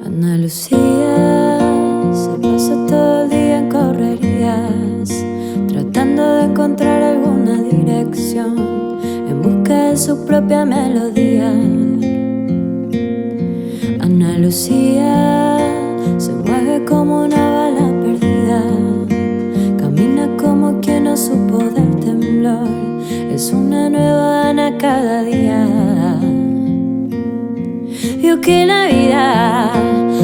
Ana Lucía se pasa todo el día en correrías, tratando de encontrar alguna dirección en busca de su propia melodía. Ana Lucía se mueve como una bala perdida, camina como quien no supo del temblor. Es una nueva Ana cada día. Vio que la vida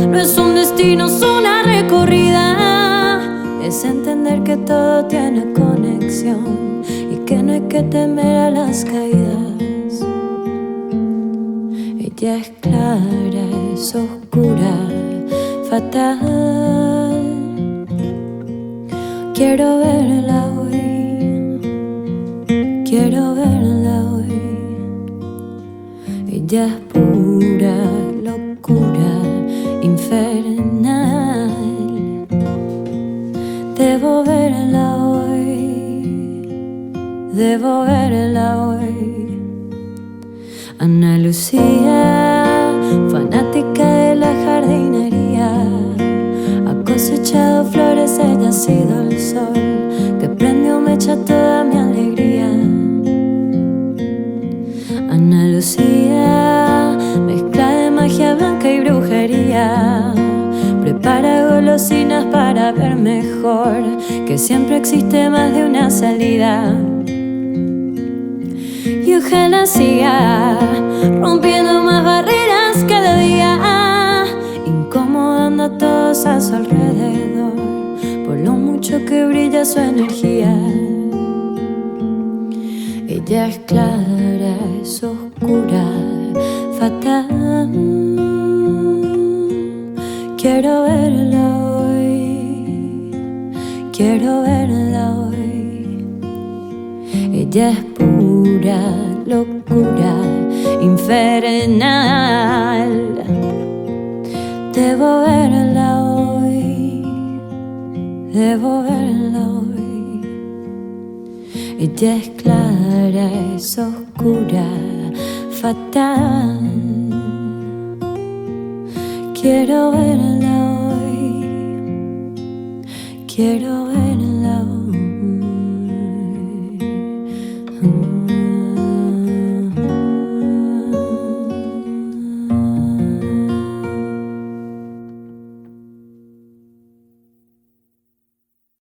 no es un destino, es una recorrida. Es entender que todo tiene conexión y que no hay que temer a las caídas. Ella es clara, es oscura, fatal. Quiero verla hoy, quiero verla hoy. Ella es pura locura infernal. Debo verla hoy, debo verla hoy. Ana Lucía, fanática de la jardinería, ha cosechado flores, ella ha sido el sol que prendió mecha toda mi alegría. Ana Lucía, mezcla de magia blanca y brujería, prepara golosinas para ver mejor, que siempre existe más de una salida. Y ojalá siga rompiendo más barreras cada día, incomodando a todos a su alrededor, por lo mucho que brilla su energía. Ella es clara, es oscura, fatal. Quiero verla hoy, quiero verla hoy. Ella es pura locura infernal. Debo verla hoy, debo verla hoy. Ella es clara, es oscura, fatal. Quiero verla hoy, quiero verla hoy.